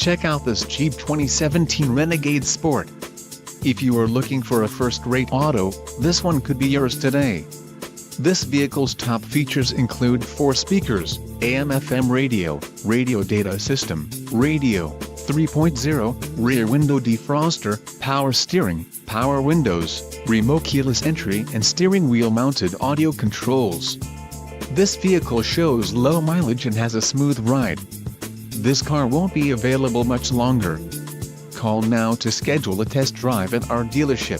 Check out this Jeep 2017 Renegade Sport. If you are looking for a first-rate auto, this one could be yours today. This vehicle's top features include 4 speakers, AM/FM radio, radio data system, radio, 3.0, rear window defroster, power steering, power windows, remote keyless entry and steering wheel mounted audio controls. This vehicle shows low mileage and has a smooth ride. This car won't be available much longer. Call now to schedule a test drive at our dealership.